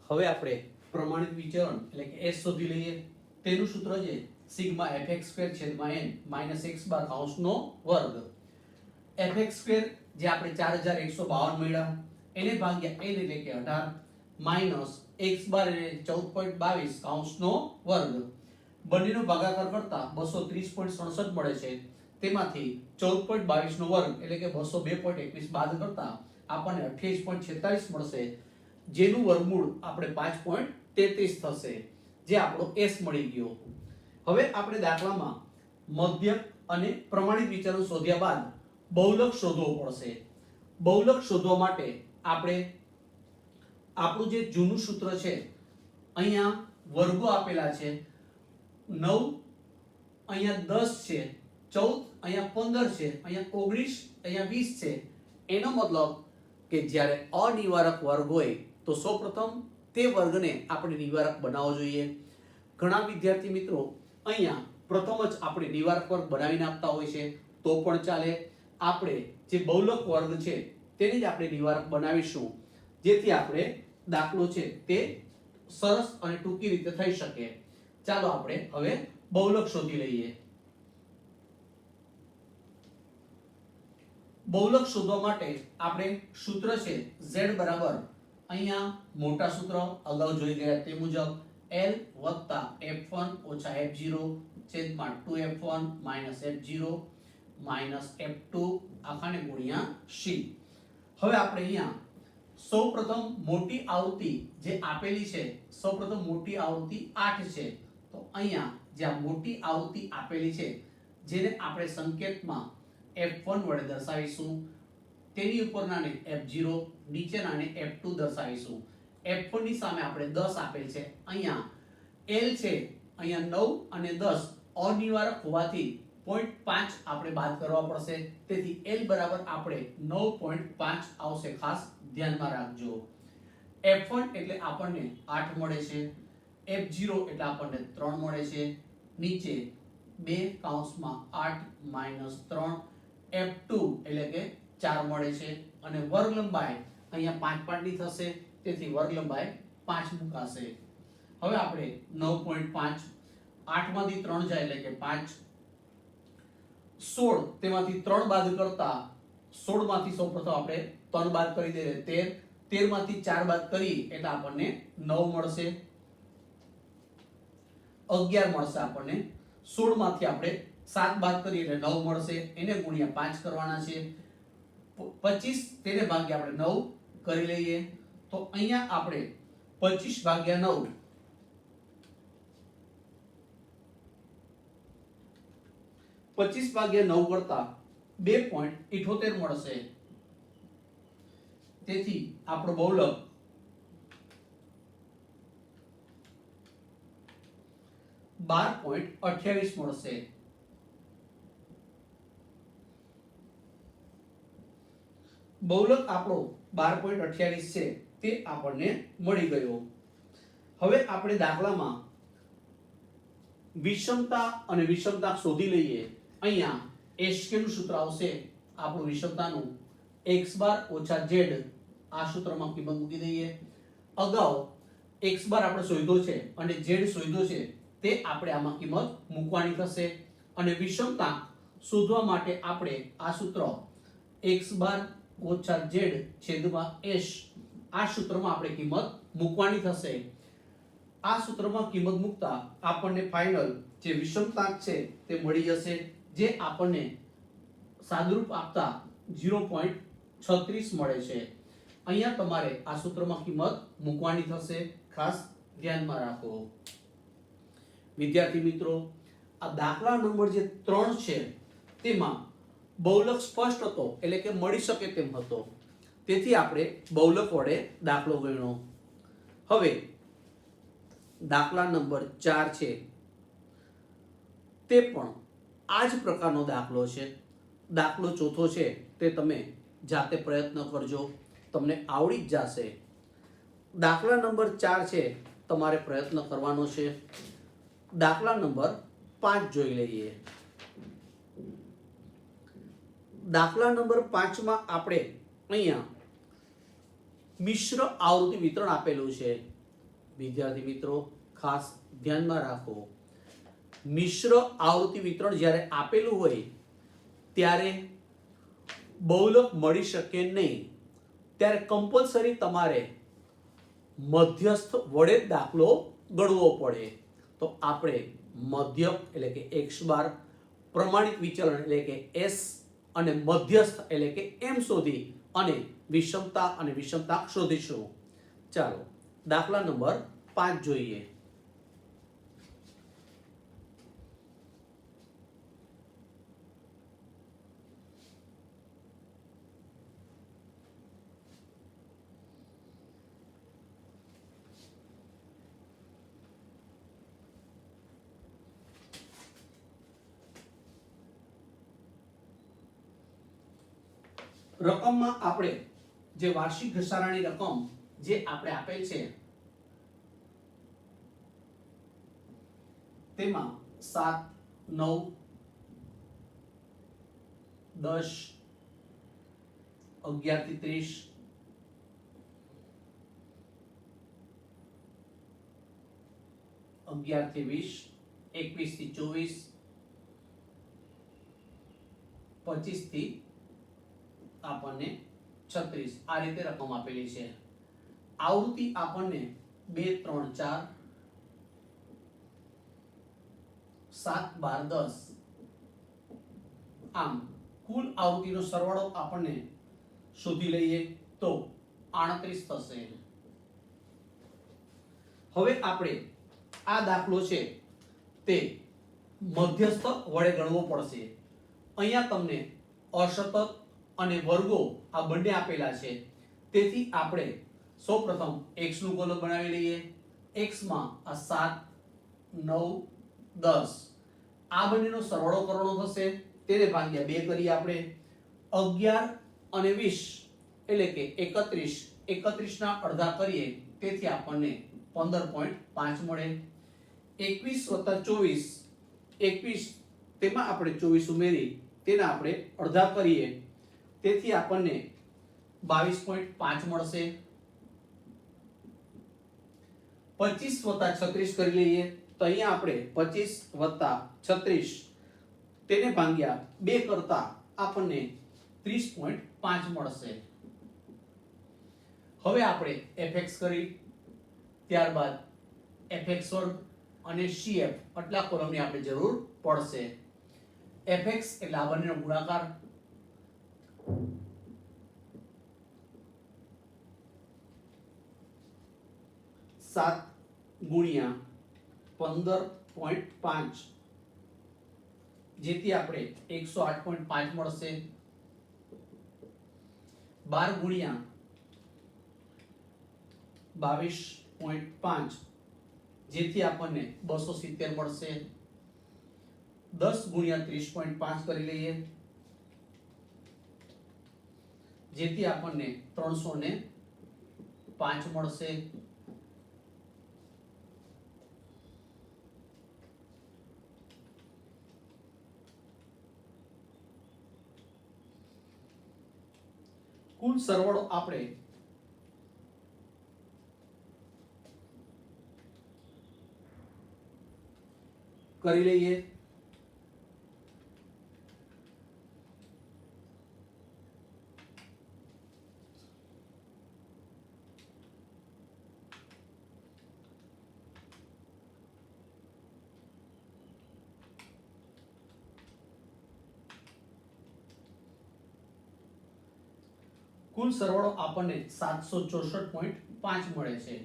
હવે આપણે પ્રમાણિત વિચરણ એટલે કે s શોધી લઈએ. તેનું સૂત્ર છે સિગ્મા fx² છેદમાં n માઈનસ x બાર કૌંસનો વર્ગ. fx² જે આપણે 4152 મળ્યા એને ભાગ્યા n એટલે કે 18 માઈનસ x બાર એટલે 14.22 કૌંસનો વર્ગ. બંનેનો ભાગાકાર કરતા 230.67 મળે છે. તેમાંથી 14.22 નો વર્ગ એટલે કે 202.21 બાદ કરતા આપણને 28.46 મળશે, જેનું વર્ગમૂળ આપણે 5.33 થશે, જે આપણો s મળી ગયો. હવે આપણે દાખલામાં મધ્યક અને પ્રમાણિત વિચરણ શોધ્યા બાદ બહુલક શોધવો પડશે. બહુલક શોધવા માટે આપણે આપણું જે જૂનું સૂત્ર છે, અહીંયા વર્ગો આપેલા છે, 9 અહીંયા 10 છે, 14 અહીંયા 15 છે, અહીંયા 19 અહીંયા 20 છે. એનો મતલબ કે જ્યારે અનિવારક વર્ગ હોય તો સૌપ્રથમ તે વર્ગને આપણે નિવારક બનાવવો જોઈએ. ઘણા વિદ્યાર્થી મિત્રો અહીંયા પ્રથમ જ આપણે નિવારક વર્ગ બનાવીને આપતા હોય છે, તો પણ ચાલે. આપણે જે બહુલક વર્ગ છે તેને જ આપણે નિવારક બનાવીશું, જેથી આપણે દાખલો છે તે સરસ અને ટૂંકી રીતે થઈ શકે. ચાલો આપણે હવે બહુલક શોધી લઈએ. બહુલક શોધવા માટે આપણે સૂત્ર છે z બરાબર અહીંયા મોટા સૂત્ર અગાઉ જોઈ ગયા તે મુજબ l f1 f0 છેદમાં 2f1 f0 f2 આખાને ગુણ્યા c. હવે આપણે અહીંયા સૌપ્રથમ મોટી આવૃત્તિ જે આપેલી છે, સૌપ્રથમ મોટી આવૃત્તિ 8 છે, તો અહીંયા જે આ મોટી આવૃત્તિ આપેલી છે જેને આપણે સંકેતમાં f1 વડે દર્શાવીશું, તેની ઉપરનાને f0, નીચેનાને f2 દર્શાવીશું. f1 ની સામે આપણે 10 આપેલ છે, અહીંયા l છે, અહીંયા 9 અને 10 અનિવારક હોવાથી 0.5 આપણે બાદ કરવા પડશે, તેથી l બરાબર આપણે 9.5 આવશે. ખાસ ધ્યાનમાં રાખજો. f1 એટલે આપણને 8 મળે છે, f0 એટલે આપણને 3 મળે છે, નીચે 2 કૌંસમાં 8 - 3, f2 એટલે કે 4 મળે છે, અને વર્ગ લંબાઈ અહીંયા 5 5 ની થશે, તેથી વર્ગ લંબાઈ 5 મુકાશે. હવે આપણે 9.5 8 માંથી 3 જાય એટલે કે 5, 16 તેમાંથી 3 બાદ કરતા 16 માંથી સૌપ્રથમ આપણે 3 બાદ કરી દઈએ 13, 13 માંથી 4 બાદ કરી એટલે આપણને 9 મળશે, 11 મળશે આપણને. 16 માંથી આપણે 7 બાદ કરીએ એટલે 9 મળશે, એને ગુણ્યા 5 કરવાના છે. 25 તેને ભાગ્યા આપણે 9 કરી લઈએ, તો અહીંયા આપણે 25 ભાગ્યા 9 25 ભાગ્યા 9 કરતા 2.78 મળશે, તેથી આપણો બહુલક 12.28 મળશે. બહુલક આપણો 12.28 છે તે આપણને મળી ગયો. હવે આપણે દાખલામાં વિષમતા અને વિષમતા શોધી લઈએ. અહીંયા SK નું સૂત્ર આવશે આપણું વિષમતાનું x બાર ઓછા z. આ સૂત્રમાં કિંમત મૂકી દઈએ. અગાઉ x બાર આપણે શોધ્યો છે અને z શોધ્યો છે, તે આપણે આમાં કિંમત મૂકવાની થશે, અને વિષમતા શોધવા માટે આપણે આ સૂત્ર x બાર ઓછા z છેદમાં s, આ સૂત્રમાં આપણે કિંમત મૂકવાની થશે. આ સૂત્રમાં કિંમત મૂકતા આપણને ફાઇનલ જે વિષમતાંક છે તે મળી જશે, જે આપણને સાદુરૂપ આપતા 0.36 મળે છે. અહીંયા તમારે આ સૂત્રમાં કિંમત મૂકવાની થશે, ખાસ ધ્યાનમાં રાખો. વિદ્યાર્થી મિત્રો, આ દાખલા નંબર જે 3 છે તેમાં બહુલક સ્પષ્ટ હતો, એટલે કે મળી શકે તેમ હતો, તેથી આપણે બહુલક વડે દાખલો ગણ્યો. હવે દાખલા નંબર 4 છે તે પણ આ જ પ્રકારનો દાખલો છે. દાખલો ચોથો છે તે તમે જાતે પ્રયત્ન કરજો, તમને આવડી જ જશે. દાખલા નંબર 4 છે તમારે પ્રયત્ન કરવાનો છે. દાખલા નંબર 5 જોઈ લઈએ. દાખલા નંબર 5 માં આપણે અહીંયા મિશ્ર આવૃત્તિ વિતરણ આપેલું છે. વિદ્યાર્થી મિત્રો ખાસ ધ્યાનમાં રાખો, મિશ્ર આવૃત્તિ વિતરણ જ્યારે આપેલું હોય ત્યારે બહુલક મળી શકે નહીં, ત્યારે કમ્પલસરી તમારે મધ્યસ્થ વડે દાખલો ગણવો પડે. તો આપણે મધ્યક એટલે કે x બાર, પ્રમાણિત વિચલન એટલે કે s અને મધ્યસ્થ એટલે કે m શોધી અને વિષમતા અને વિષમતાંક શોધીશું. ચાલો દાખલા નંબર 5 જોઈએ. રકમમાં આપણે જે વાર્ષિક ઘસારાની રકમ જે આપણે આપેલ છે તેમાં 7, 9, 10, 11 થી 30, 11 થી 20, 21 થી 24, 25 થી આપણને 36 આ રીતે રકમ આપેલી છે. આવૃત્તિ આપણને 2, 3, 4, 7, 12, 10 આમ કુલ આવૃત્તિનો સરવાળો આપણને શોધી લઈએ તો 38 થશે. હવે આપણે આ દાખલો છે તે મધ્યસ્થ વડે ગણવો પડશે. અહીંયા તમને અસતત અને વર્ગો આ બંને આપેલા છે, તેથી આપણે સૌપ્રથમ x નું કોલમ બનાવી લઈએ. x માં આ 7, 9, 10 આ બંનેનો સરવાળો કરવાનો થશે, તેને ભાગ્યા 2 કરીએ આપણે. 11 અને 20 એટલે કે 31, 31 ના અડધા કરીએ તેથી આપણને 15.5 મળે. 21 + 24, 21 તેમાં આપણે 24 ઉમેરી તેના આપણે અડધા કરીએ તેથી આપણને 22.5 મળશે. 25 + 36 કરી લઈએ તો અહીંયા આપણે 25 + 36 તેને ભાગ્યા 2 કરતા આપણને 30.5 મળશે. હવે આપણે fx કરી, ત્યારબાદ fx વર્ગ અને cf આટલા કોલમની આપણે જરૂર પડશે. fx એટલે આ બંનેનો ગુણાકાર, 7 ગુણ્યા 15.5 જેથી આપણે 108.5 મળશે. 12 ગુણ્યા 22.5 જેથી આપણને 270 મળશે. 10 ગુણ્યા 30.5 કરી લઈએ જેથી આપણને 305 મળશે. કુલ સરવાળો આપણે કરી લઈએ. કુલ સરવાળો આપણને 764.5 મળે છે.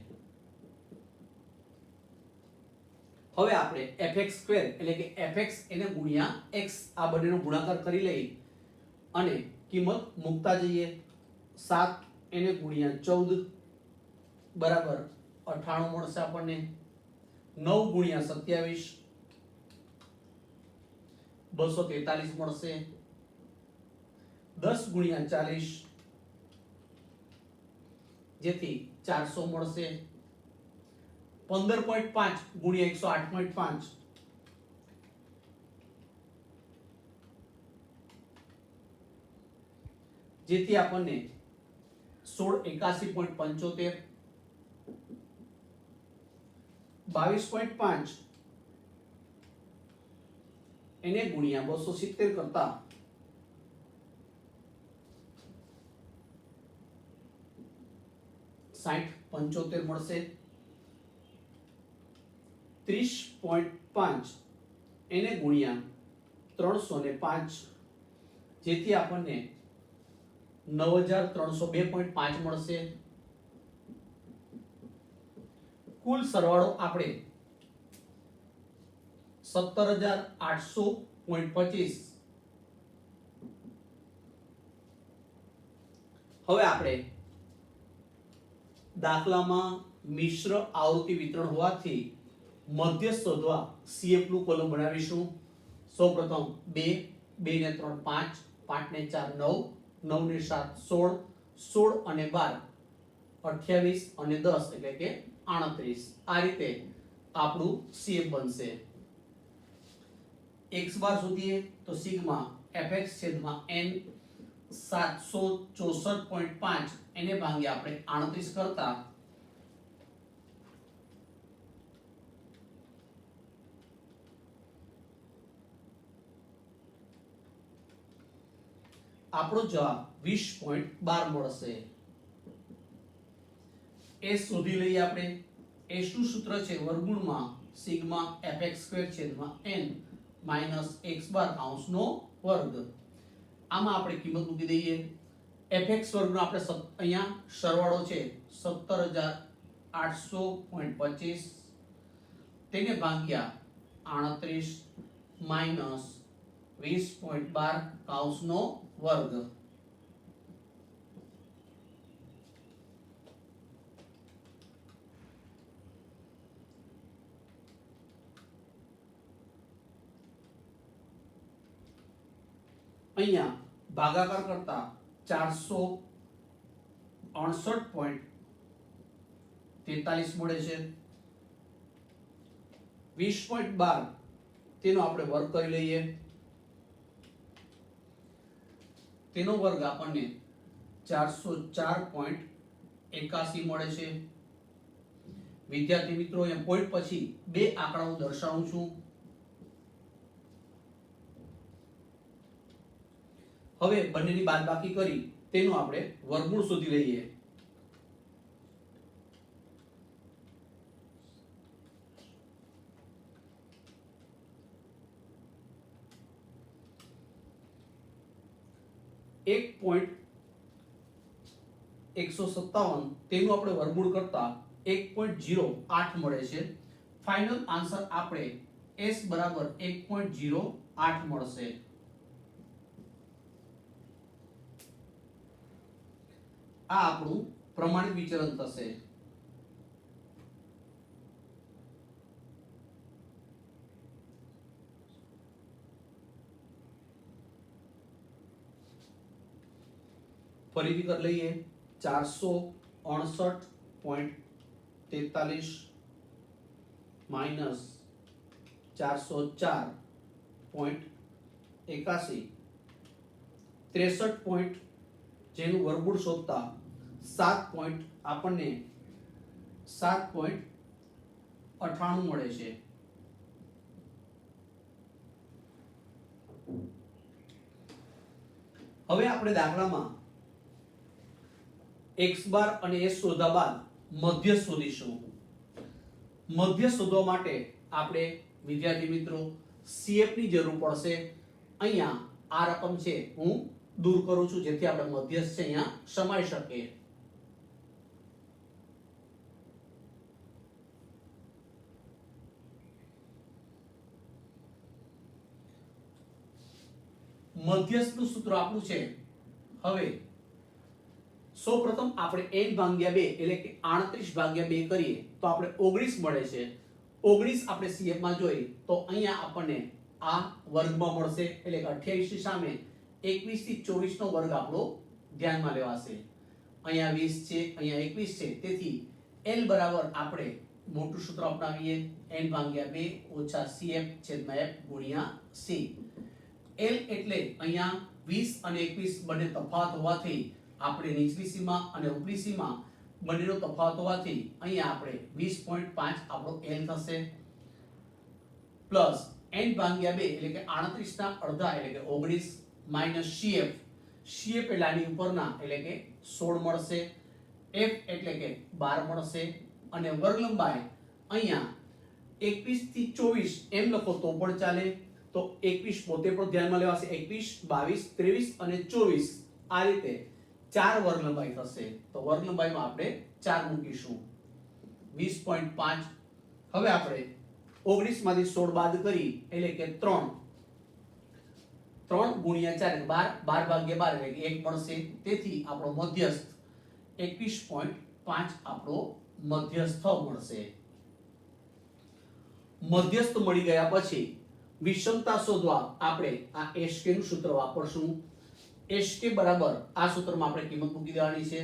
હવે આપણે fx² એટલે કે fx એને ગુણ્યા x આ બંનેનો ગુણાકાર કરી લઈ અને કિંમત મૂકતા જઈએ. 7 એને ગુણ્યા 14 બરાબર 98 મળશે આપણને. 9 ગુણ્યા 27 243 મળશે. 10 ગુણ્યા 40 જેથી 400 મળશે. 15.5 ગુણ્યા 108.5 જેથી આપણને 1681.75 22.5 એને ગુણ્યા 270 કરતા 60 75 મળશે. 30.5 એને ગુણ્યા 305 જેથી આપણને 9302.5 મળશે. કુલ સરવાળો આપણે 17800.25. હવે આપણે દાખલામાં મિશ્ર આવૃત્તિ વિતરણ હોવાથી મધ્યસ્થ શોધવા CF નું કોલમ બનાવીશું. સૌપ્રથમ 2 2 ને 3 5 5 ને 4 9 9 ને 7 16 16 અને 12 28 અને 10 એટલે કે 38. આ રીતે આપણું CF બનશે. x બાર શોધીએ તો સિગ્મા fx છેદમાં n 764.5 એને ભાગ્યા આપણે 38 કરતા આપણો જવાબ 20.12 મળશે. s શોધી લઈએ આપણે. s નું સૂત્ર છે વર્ગમૂળમાં સિગ્મા fx² છેદમાં n માઈનસ x બાર કૌંસનો વર્ગ. આમાં આપણે કિંમત મૂકી દઈએ. fx વર્ગનો આપણે અહીંયા સરવાળો છે 17800.25 તેને ભાગ્યા 38 માઈનસ 20.12 કૌંસનો વર્ગ. અહીંયા ભાગાકાર કરતા 468.43 મળે છે. 20.12 તેનો આપણે વર્ગ કરી લઈએ. તેનો વર્ગ આપણને 404.81 મળે છે. વિદ્યાર્થી મિત્રો અહીંયા પોઈન્ટ પછી બે આંકડા હું દર્શાવું છું. હવે બંનેની બાદબાકી કરી તેનું આપણે વર્ગમૂળ શોધી લઈએ. .157 તેનું આપણે વર્ગમૂળ કરતા 1.08 મળે છે. ફાઇનલ આન્સર આપણે s બરાબર 1.08 મળશે. આ આપણું પ્રમાણિત વિચલન થશે. ફરીથી કરી લઈએ. 468.43 માઈનસ 404.81 63 જેનું વર્ગમૂળ શોધતા 7 આપણને 7.98 મળે છે. હવે આપણે દાખલામાં x બાર અને s શોધ્યા બાદ મધ્ય શોધીશું. મધ્ય શોધવા માટે આપણે વિદ્યાર્થી મિત્રો CF ની જરૂર પડશે. અહીંયા આ રકમ છે હું દૂર કરું છું જેથી આપણે મધ્યસ્થ છે અહીંયા સમાઈ શકે. મધ્યસ્થનું સૂત્ર આપણું છે. હવે સૌપ્રથમ આપણે n ભાગ્યા 2 એટલે કે 38 ભાગ્યા 2 કરીએ તો આપણે 19 મળે છે. 19 આપણે CF માં જોઈએ તો અહીંયા આપણને આ વર્ગમાં મળશે એટલે કે 28 ની સામે 21 થી 24 નો વર્ગ આપણો ધ્યાનમાં લેવાશે. અહીંયા 20 છે, અહીંયા 21 છે. તેથી L બરાબર આપણે મોટું સૂત્ર અપનાવીએ n ભાગ્યા 2 ઓછા CF છેદમાં F ગુણ્યા C. L એટલે અહીંયા 20 અને 21 બંને તફાવત હોવાથી આપણે નીચલી સીમા અને ઉપલી સીમા બંનેનો તફાવત હોવાથી અહીંયા આપણે 20.5 આપણો n થશે પ્લસ n ભાગ્યા 2 એટલે કે 38 ના અડધા એટલે કે 19 માઈનસ cf એટલે આની ઉપરના એટલે કે 16 મળશે f એટલે કે 12 મળશે અને વર્ગ લંબાઈ અહીંયા 21 થી 24 એમ લખો તો પણ ચાલે તો 21 પોતે પણ ધ્યાનમાં લેવાશે 21 22 23 અને 24 આ રીતે 4 વર્ગ લંબાઈ થશે તો વર્ગ લંબાઈમાં આપણે 4 મૂકીશું 20.5 હવે આપણે 19 માંથી 16 બાદ કરી એટલે કે 3 ગુણ્યા 4 12 ભાગ્યા 12 એટલે કે 1 મળશે તેથી આપણો મધ્યસ્થ 21.5 આપણો મધ્યસ્થ મળશે મધ્યસ્થ મળી ગયા પછી વિષમતા શોધવા આપણે આ HK નું સૂત્ર વાપરશું HK બરાબર આ સૂત્રમાં આપણે કિંમત મૂકી દેવાની છે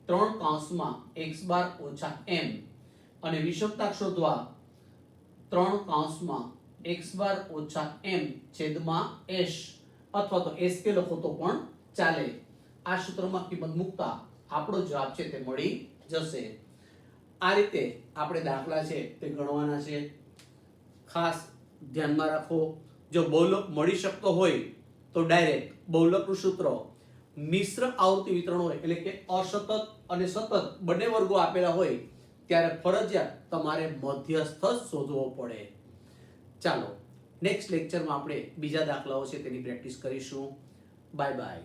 3 કૌંસમાં x બાર ઓછા m અને વિષમતા શોધવા 3 કૌંસમાં x બાર ઓછા m છેદમાં h અથવા તો SK લખો તો પણ ચાલે આ સૂત્રમાં કિંમત મૂકતા આપણો જવાબ છે તે મળી જશે આ રીતે આપણે દાખલા છે તે ગણવાના છે ખાસ ધ્યાનમાં રાખો જો બહુલક મળી શકતો હોય તો ડાયરેક્ટ બહુલકનું સૂત્ર મિશ્ર આવૃત્તિ વિતરણ હોય એટલે કે અસતત અને સતત બંને વર્ગો આપેલા હોય ત્યારે ફરજિયાત તમારે મધ્યસ્થ શોધવો પડે ચાલો નેક્સ્ટ લેક્ચરમાં આપણે બીજા દાખલાઓ છે તેની પ્રેક્ટિસ કરીશું બાય બાય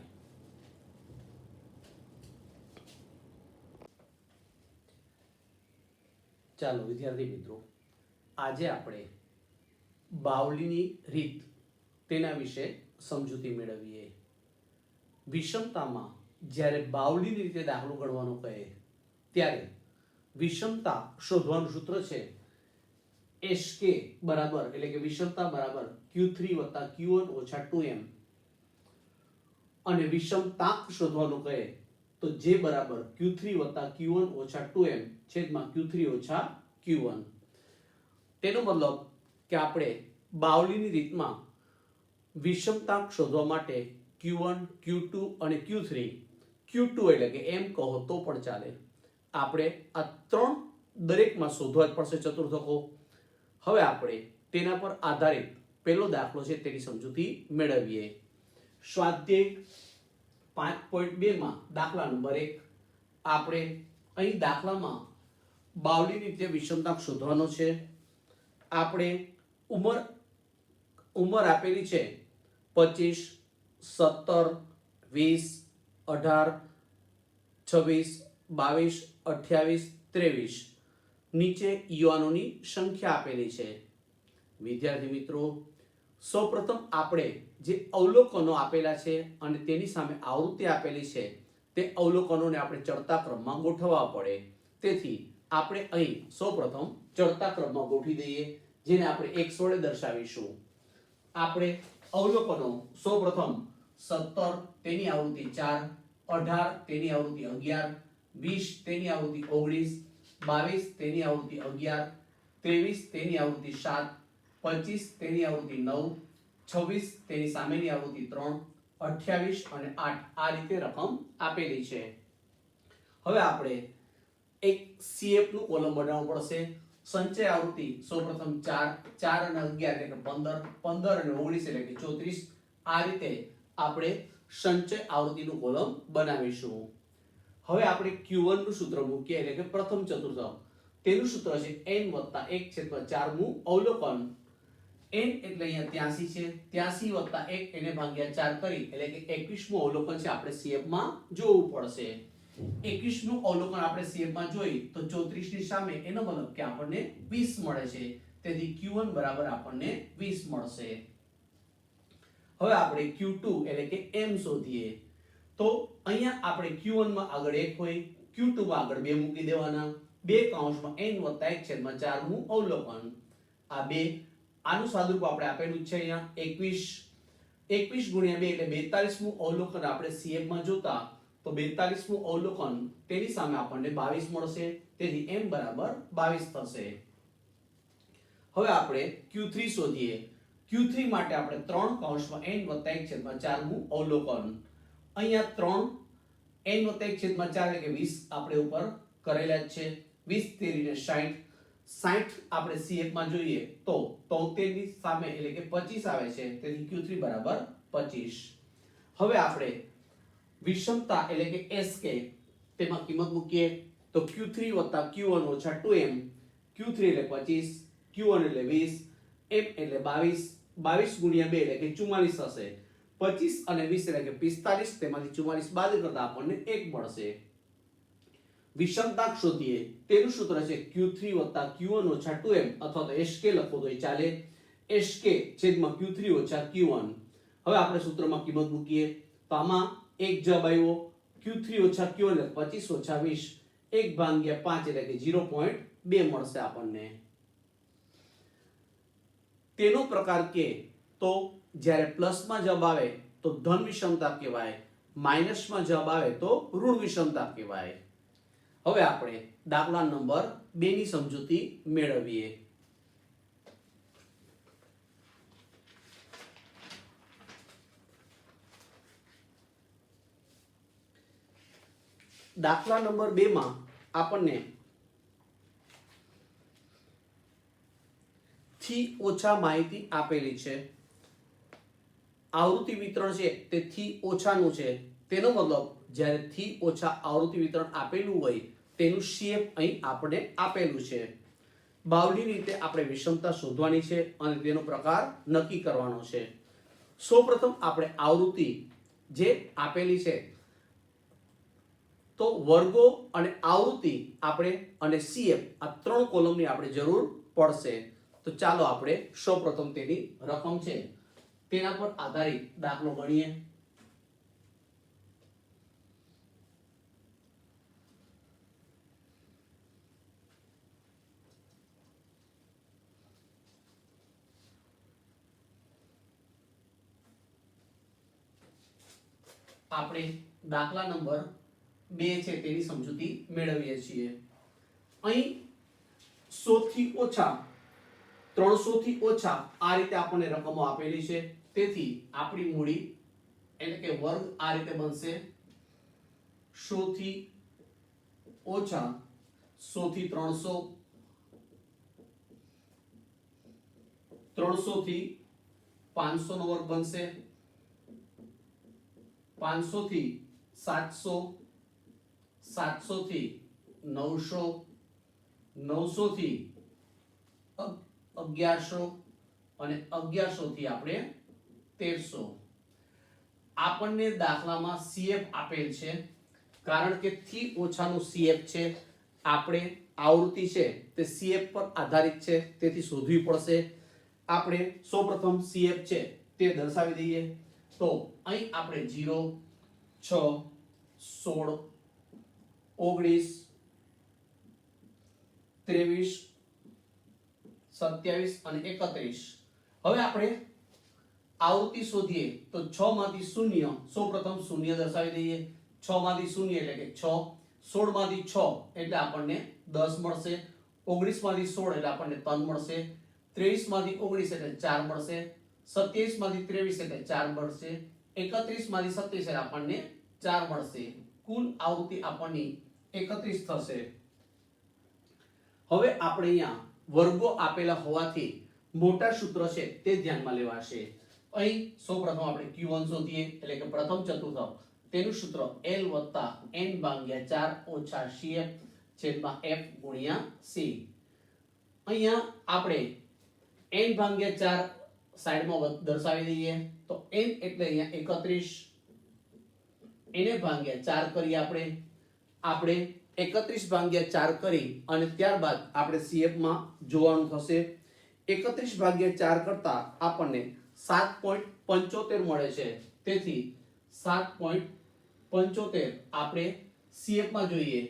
ચાલો વિદ્યાર્થી મિત્રો આજે આપણે બાવલીની રીત તેના વિશે સમજૂતી મેળવીએ વિષમતામાં જ્યારે બાવલીની રીતે દાખલો ગણવાનો કહે ત્યારે વિષમતા શોધવાનું સૂત્ર છે HK બરાબર એટલે કે વિષમતા બરાબર Q3 + Q1 - 2m અને વિષમતાંક શોધવાનું કહે તો J બરાબર Q3 + Q1 - 2m છેદમાં Q3 - Q1 તેનો મતલબ કે આપણે બાવલીની રીતમાં વિષમતાંક શોધવા માટે Q1 Q2 અને Q3 Q2 એટલે કે m કહો તો પણ ચાલે આપણે આ ત્રણ દરેકમાં શોધવા જ પડશે ચતુર્થકો હવે આપણે તેના પર આધારિત પહેલો દાખલો છે તેની સમજૂતી મેળવીએ સ્વાધ્યાય 5.2 માં દાખલા નંબર 1 આપણે અહીં દાખલામાં બાવલીની રીતે વિષમતાંક શોધવાનો છે આપણે ઉંમર આપેલી છે 25 17 20 18 26 22 28 23 નીચે યુવાનોની સંખ્યા આપેલી છે વિદ્યાર્થી મિત્રો સૌપ્રથમ આપણે જે અવલોકનો આપેલા છે અને તેની સામે આવૃત્તિ આપેલી છે તે અવલોકનોને આપણે ચડતા ક્રમમાં ગોઠવવા પડે તેથી આપણે અહીં સૌપ્રથમ ચડતા ક્રમમાં ગોઠવી દઈએ જેને આપણે x વડે દર્શાવીશું આપણે અવલોકનો સૌપ્રથમ 17 તેની આવૃત્તિ 4 18 તેની આવૃત્તિ 11 20 તેની આવૃત્તિ 19 22 તેની આવૃત્તિ 11 23 તેની આવૃત્તિ 7 25 તેની આવૃત્તિ 9 26 તેની સામેની આવૃત્તિ 3 28 અને 8 આ રીતે રકમ આપેલી છે હવે આપણે એક CF નું કોલમ બનાવવું પડશે સંચય આવૃત્તિ સૌપ્રથમ 4 4 અને 11 એટલે કે 15 15 અને 19 એટલે કે 34 આ રીતે આપણે સંચય આવૃત્તિનું કોલમ બનાવીશું હવે આપણે Q1 નું સૂત્ર મૂકીએ એટલે કે પ્રથમ ચતુર્થક તેનું સૂત્ર છે n + 1/4 મું અવલોકન n એટલે અહીંયા 83 છે 83 + 1 એને ભાગ્યા 4 કરી એટલે કે 21 મું અવલોકન છે આપણે CF માં જોવું પડશે 21 નું અવલોકન આપણે CF માં જોઈ તો 34 ની સામે એનો મતલબ કે આપણને 20 મળે છે તેથી Q1 બરાબર આપણને 20 મળશે હવે આપણે Q2 એટલે કે m શોધીએ તો અહીંયા આપણે Q1 માં આગળ 1 હોય Q2 માં આગળ 2 મૂકી દેવાના બે કૌંસમાં n + 1/4 મું અવલોકન આ બે આનું સાદુરૂપ આપણે આપેલું છે અહીંયા 21 ગુણ્યા 2 એટલે 42 મું અવલોકન આપણે CF માં જોતા તો 42 મું અવલોકન તેની સામે આપણને 22 મળશે તેથી m બરાબર 22 થશે હવે આપણે Q3 શોધીએ Q3 માટે આપણે 3 કૌંસમાં n + 1/4 મું અવલોકન અહીંયા 3 n + 1/4 એટલે કે 20 આપણે ઉપર કરેલા જ છે. 20 તેરી ને 60. 60 આપણે CF માં જોઈએ તો 73 ની સામે એટલે કે 25 આવે છે, તેથી Q3 બરાબર 25. હવે આપણે વિષમતા એટલે કે SK તેમાં કિંમત મૂકીએ તો Q3 Q1 - 2m. Q3 એટલે 25, Q1 એટલે 20, m એટલે 22, 22 ગુણ્યા 2 એટલે કે 44 થશે. 25 અને 20 એટલે કે 45, તેમાંથી 44 બાદ કરતા આપણને 1 મળશે. વિષમતાક શોધીએ તેનું સૂત્ર છે Q3 Q1 - 2m, અથવા તો SK લખો તોય ચાલે. SK છેદમાં Q3 - Q1. હવે આપણે સૂત્રમાં કિંમત મૂકીએ તો આમાં એક જવાબ આવ્યો Q3 - Q1 એટલે 25 - 20, 1/5 એટલે કે 0.2 મળશે આપણને. તેનો પ્રકાર કે તો જ્યારે પ્લસમાં જવાબ આવે તો ધન વિષમતા કહેવાય, માઇનસમાં જવાબ આવે તો ઋણ વિષમતા કહેવાય. હવે આપણે દાખલા નંબર 2 ની સમજૂતી મેળવીએ. દાખલા નંબર 2 માં આપણને થી ઓછા માહિતી આપેલી છે. આવૃત્તિ વિતરણ છે તે થી ઓછાનું છે, તેનો મતલબ જ્યારે થી ઓછા આવૃત્તિ વિતરણ આપેલું હોય તેનું CF અહીં આપણે આપેલું છે. બાવલી રીતે આપણે વિષમતા શોધવાની છે અને તેનો પ્રકાર નક્કી કરવાનો છે. સૌપ્રથમ આપણે આવૃત્તિ જે આપેલી છે તો વર્ગો અને આવૃત્તિ આપણે અને CF આ ત્રણ કોલમની આપણે જરૂર પડશે. તો ચાલો આપણે સૌપ્રથમ તેની રકમ છે તેના પર આધારિત દાખલો ગણીએ. આપણે દાખલા નંબર 2 છે તેની સમજૂતી મેળવીએ છીએ. અહીં 100 થી ઓછા 300 થી ઓછા આ રીતે આપણને રકમો આપેલી છે, તેથી આપણી મૂડી એટલે કે વર્ગ આ રીતે બનશે 100 થી ઓછા 100 થી 300, 300 થી 500 નો વર્ગ બનશે, 500 થી 700, 700 થી 900, 900 થી 1100 અને 1100 થી આપણે 1300. આપણને દાખલામાં CF આપેલ છે, કારણ કે થી ઓછાનું CF છે. આપણે આવૃત્તિ છે તે CF પર આધારિત છે, તેથી શોધવી પડશે. આપણે સૌપ્રથમ CF છે તે દર્શાવી દઈએ તો અહીં આપણે 0, 6, 16, 19, 23, 27 અને 31. હવે આપણે આવૃત્તિ શોધીએ તો 6 માંથી 0, સૌપ્રથમ 0 દર્શાવી દઈએ. 6 માંથી 0 એટલે કે 6, 16 માંથી 6 એટલે આપણને 10 મળશે, 19 માંથી 16 એટલે આપણને 3 મળશે, 23 માંથી 19 એટલે 4 મળશે, 27 માંથી 23 એટલે 4 મળશે, 31 માંથી 27 એટલે આપણને 4 મળશે. કુલ આવૃત્તિ આપણની 31 થશે. હવે આપણે અહીંયા વર્ગો આપેલા હોવાથી મોટા સૂત્ર છે તે ધ્યાનમાં લેવાશે. અહીં સૌપ્રથમ આપણે Q1 શોધીએ એટલે કે પ્રથમ ચતુર્થક. તેનું સૂત્ર L + n/4 - CF છેદમાં F ગુણ્યા C. અહીંયા આપણે n/4 સાઈડમાં દર્શાવી દઈએ તો n એટલે અહીંયા 31, એને ભાગ્યા 4 કરીએ. આપણે 31/4 કરી અને ત્યારબાદ આપણે CF માં જોવાનું થશે. 31/4 કરતા આપણને 7.75 મળે છે, તેથી 7.75 આપણે CF માં જોઈએ.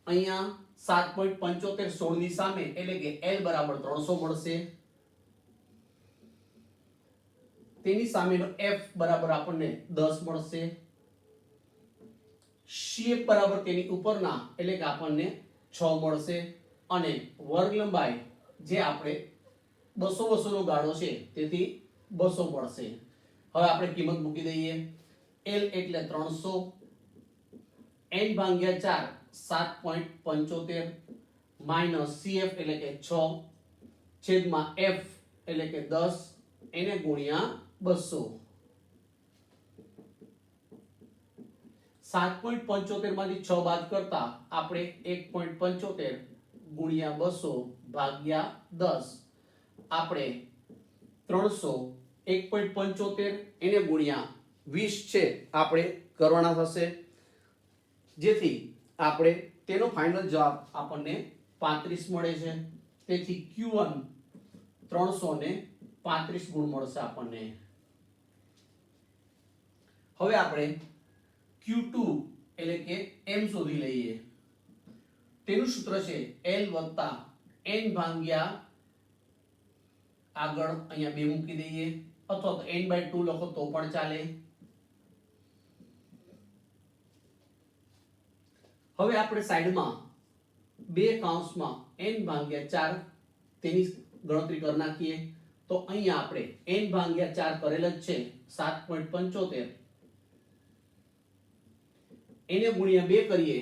અહીંયા 7.75 16 ની સામે એટલે કે L બરાબર 300 મળશે. તેની સામેનો F બરાબર આપણને 10 મળશે. CF બરાબર તેની ઉપરના એટલે કે આપણને 6 મળશે અને વર્ગ લંબાઈ જે આપણે 200 નો ગાળો છે તેથી 200 મળશે. હવે આપણે કિંમત મૂકી દઈએ. L એટલે 300, n/4 7.75 માઇનસ CF એટલે કે 6 છેદમાં F એટલે કે 10 એને ગુણ્યા 200. 7.75 માંથી 6 બાદ કરતા આપણે 1.75 ગુણ્યા 200 ભાગ્યા 10 આપણે 300 1.75 એને ગુણ્યા 20 છે આપણે કરવાના થશે, જેથી આપણે તેનો ફાઇનલ જવાબ આપણને 35 મળે છે. તેથી Q1 335 ગુણ મળશે આપણને. હવે આપણે Q2 એટલે કે m શોધી લઈએ. તેનું સૂત્ર છે L વત્તા n ભાગ્યા આગળ અહીંયા 2 મૂકી દઈએ અથવા તો n/2 લખો તો પણ ચાલે. હવે આપણે સાઈડમાં 2 કૌંસમાં n/4 તેની ગણતરી કરી નાખીએ. તો અહીંયા આપણે n/4 કરેલ જ છે 7.75 એને ગુણ્યા 2 કરીએ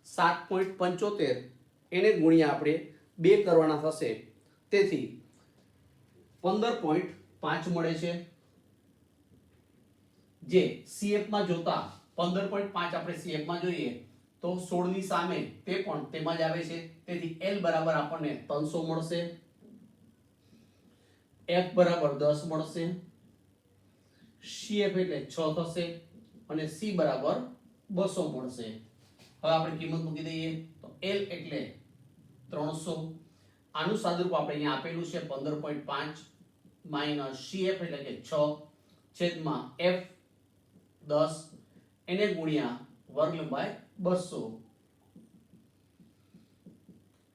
7.75 એને ગુણ્યા આપણે 2 કરવાના થશે, તેથી 15.5 મળે છે. જે CF માં જોતા 15.5 આપણે CF માં જોઈએ તો 16 ની સામે તે પણ તેમાં જ આવે છે, તેથી L બરાબર આપણને 300 મળશે, F બરાબર 10 મળશે, CF એટલે 6 થશે અને C બરાબર 200 મળશે. હવે આપણે કિંમત મૂકી દઈએ તો L એટલે 300, આનું સાદુરૂપ આપણે અહીંયા આપેલું છે 15.5 માઈનસ CF એટલે કે 6 છેદમાં F 10 એને ગુણ્યા વર્ગ લંબાઈ 200.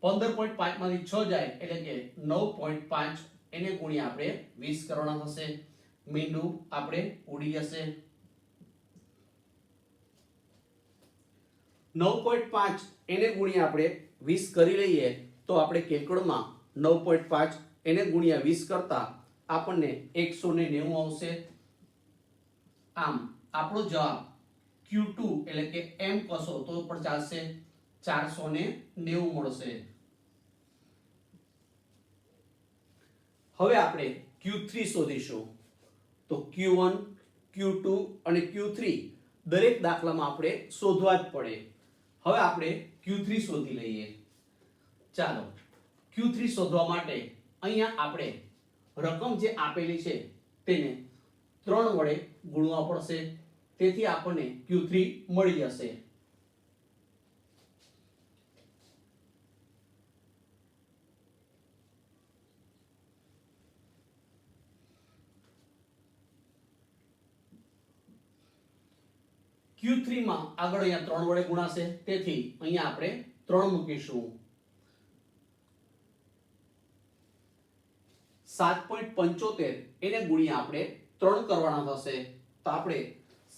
15.5 માંથી 6 જાય એટલે કે 9.5 એને ગુણ્યા આપણે 20 કરવાના થશે. મીંડું આપણે ઉડી જશે. 9.5 એને ગુણ્યા આપણે 20 કરી લઈએ તો આપણે કેલ્ક્યુલેટરમાં 9.5 એને ગુણ્યા 20 કરતા આપણને 190 આવશે. આમ આપણો જવાબ Q2 એટલે કે m કસો તો પણ ચાલશે, 490 મળશે. હવે આપણે Q3 શોધીશું. તો Q1 Q2 અને Q3 દરેક દાખલામાં આપણે શોધવા જ પડે. હવે આપણે Q3 શોધી લઈએ. ચાલો Q3 શોધવા માટે અહીંયા આપણે રકમ જે આપેલી છે તેને 3 વડે ગુણવા પડશે, તેથી આપણને Q3 મળી જશે. Q3 માં આગળ અહીંયા 3 વડે ગુણાશે, તેથી અહીંયા આપણે 3 મૂકીશું. 7.75 એને ગુણ્યા આપણે 3 કરવાના થશે, તો આપણે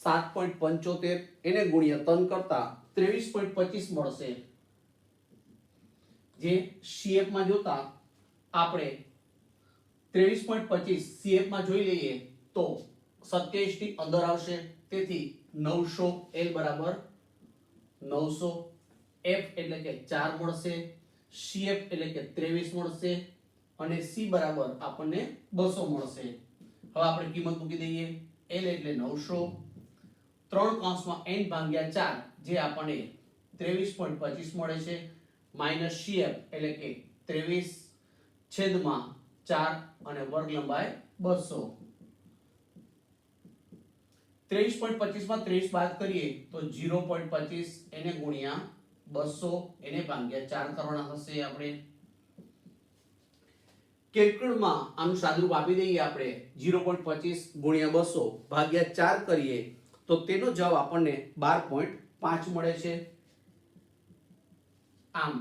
7.75 એને ગુણ્યા 3 કરતા 23.25 મળશે. જે CF માં જોતા આપણે 23.25 CF માં જોઈ લઈએ તો 27 ની અંદર આવશે, તેથી 900 L બરાબર 900, F એટલે કે 4 મળશે, CF એટલે કે 23 મળશે અને C બરાબર આપણને 200 મળશે. હવે આપણે કિંમત મૂકી દઈએ. L એટલે 900, 3 કૌંસમાં n/4 જે આપણને 23.25 મળે છે, માઈનસ CF એટલે કે 23 છેદમાં 4 અને વર્ગ લંબાઈ 200. 23.25 માં 30 બાદ કરીએ તો 0.25 એને ગુણ્યા 200 એને ભાગ્યા 4 કરવાના થશે. આપણે કેલ્ક્યુલેટરમાં આનું સાદુરૂપ આપી દઈએ. આપણે 0.25 ગુણ્યા 200 ભાગ્યા 4 કરીએ તો તેનો જવાબ આપણને 12.5 મળે છે. આમ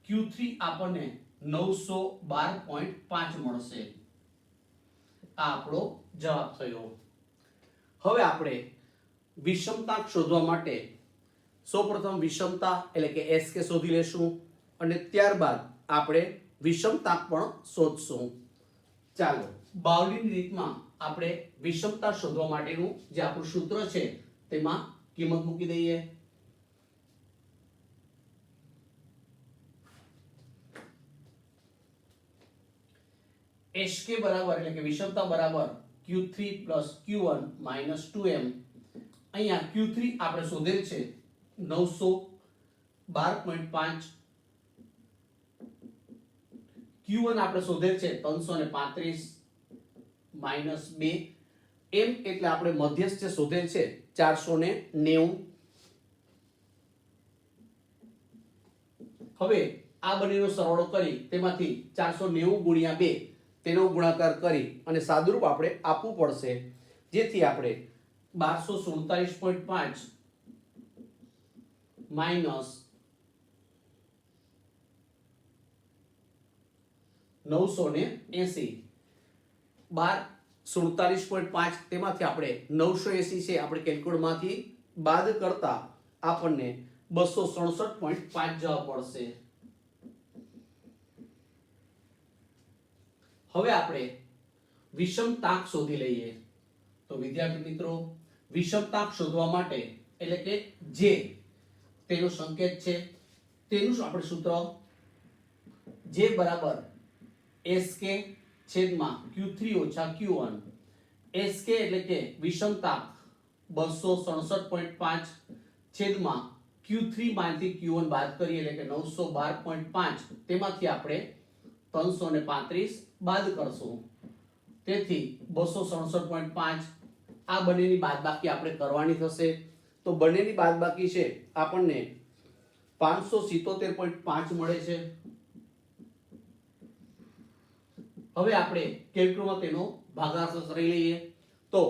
Q3 આપણને 912.5 મળશે. આ આપણો જવાબ થયો. હવે આપણે વિષમતાંક શોધવા માટે સૌપ્રથમ વિષમતા એટલે કે SK શોધી લેશું અને ત્યારબાદ આપણે વિષમતાંક પણ શોધશું. ચાલો બાવલીની રીતમાં આપણે વિષમતા શોધવા માટેનું જે આપણું સૂત્ર છે તેમાં કિંમત મૂકી દઈએ. SK બરાબર એટલે કે વિષમતા બરાબર Q3 Q1 2m. અહીંયા Q3 આપણે શોધેલ છે 912.5, Q1 આપણે શોધેલ છે 335 -2, m એટલે આપણે મધ્યસ્થ જે શોધેલ છે 490. હવે આ બંનેનો સરવાળો કરી તેમાંથી 490 ગુણ્યા 2 તેનો ગુણાકાર કરી અને સાદુરૂપ આપણે આપવું પડશે, જેથી આપણે 1247.5 માઈનસ 980, 1247.5 તેમાંથી આપણે 980 છે આપણે કેલ્ક્યુલેટરમાંથી બાદ કરતા આપણને 267.5 જવાબ પડશે. હવે આપણે વિષમતાંક શોધી લઈએ. તો વિદ્યાર્થી મિત્રો, વિષમતાંક શોધવા માટે એટલે કે જે તેનો સંકેત છે તેનું આપણે સૂત્ર જે બરાબર SK છેદમાં Q3 ઓછા Q1. SK એટલે કે વિષમતાંક 267.5 છેદમાં Q3 માંથી Q1 બાદ કરીએ એટલે કે 912.5, તેમાંથી આપણે 335 બાદ કરશું, તેથી 267.5. આ બંનેની બાદબાકી આપણે કરવાની થશે. તો બંનેની બાદબાકી છે આપણને 577.5 મળે છે. હવે આપણે કેલ્ક્યુલેટરમાં તેનો ભાગાકાર કરી લઈએ. તો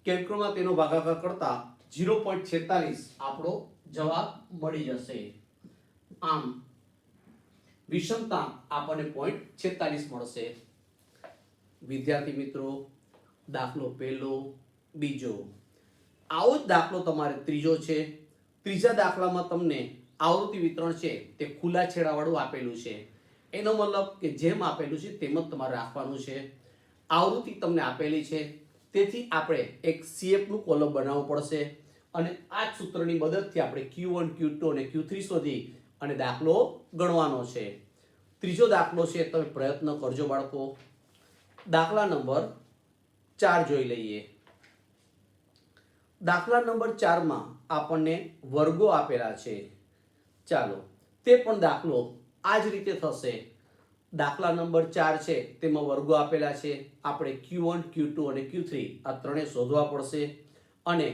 કેલ્ક્યુલેટરમાં તેનો ભાગાકાર કરતા 0.46 આપણો જવાબ મળી જશે. આમ વિષમતા આપણને 0.46 મળશે. વિદ્યાર્થી મિત્રો, દાખલો પહેલો, બીજો. આવો જ દાખલો તમારે ત્રીજો છે. ત્રીજા દાખલામાં તમને આવૃત્તિ વિતરણ છે તે ખુલ્લા છેડાવાળું આપેલું છે. એનો મતલબ કે જેમ આપેલું છે તેમ જ તમારે રાખવાનું છે. આવૃત્તિ તમને આપેલી છે, તેથી આપણે એક CF નું કોલમ બનાવવું પડશે અને આ જ સૂત્રની મદદથી આપણે Q1, Q2 અને Q3 શોધી અને દાખલો ગણવાનો છે. ત્રીજો દાખલો છે, તમે પ્રયત્ન કરજો બાળકો. દાખલા નંબર 4 જોઈ લઈએ. દાખલા નંબર 4 માં આપણને વર્ગો આપેલા છે. ચાલો તે પણ દાખલો આ જ રીતે થશે. દાખલા નંબર 4 છે તેમાં વર્ગો આપેલા છે. આપણે Q1, Q2 અને Q3 આ ત્રણે શોધવા પડશે અને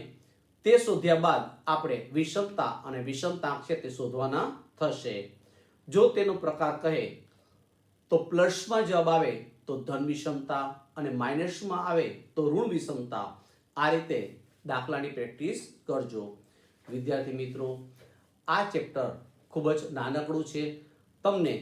તે શોધ્યા બાદ આપણે વિષમતા અને વિષમતાંક છે તે શોધવાના થશે. જો તેનો પ્રકાર કહે તો પ્લસમાં જવાબ આવે તો ધન વિષમતા અને માઇનસમાં આવે તો ઋણ વિષમતા. આ રીતે દાખલાની પ્રેક્ટિસ કરજો. વિદ્યાર્થી મિત્રો, આ ચેપ્ટર ખૂબ જ નાનકડું છે. તમને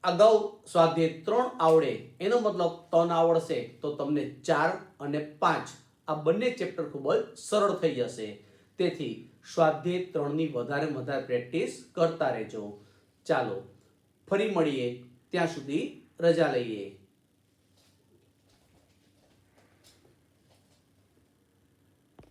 અગાઉ સ્વાધ્યાય 3 આવડે એનો મતલબ 3 આવડશે તો તમને 4 અને 5 આ બંને ચેપ્ટર ખૂબ જ સરળ થઈ જશે. તેથી સ્વાધ્યાય 3 ની વધારે પ્રેક્ટિસ કરતા રહેજો. ચાલો ફરી મળીએ, ત્યાં સુધી રજા લઈએ.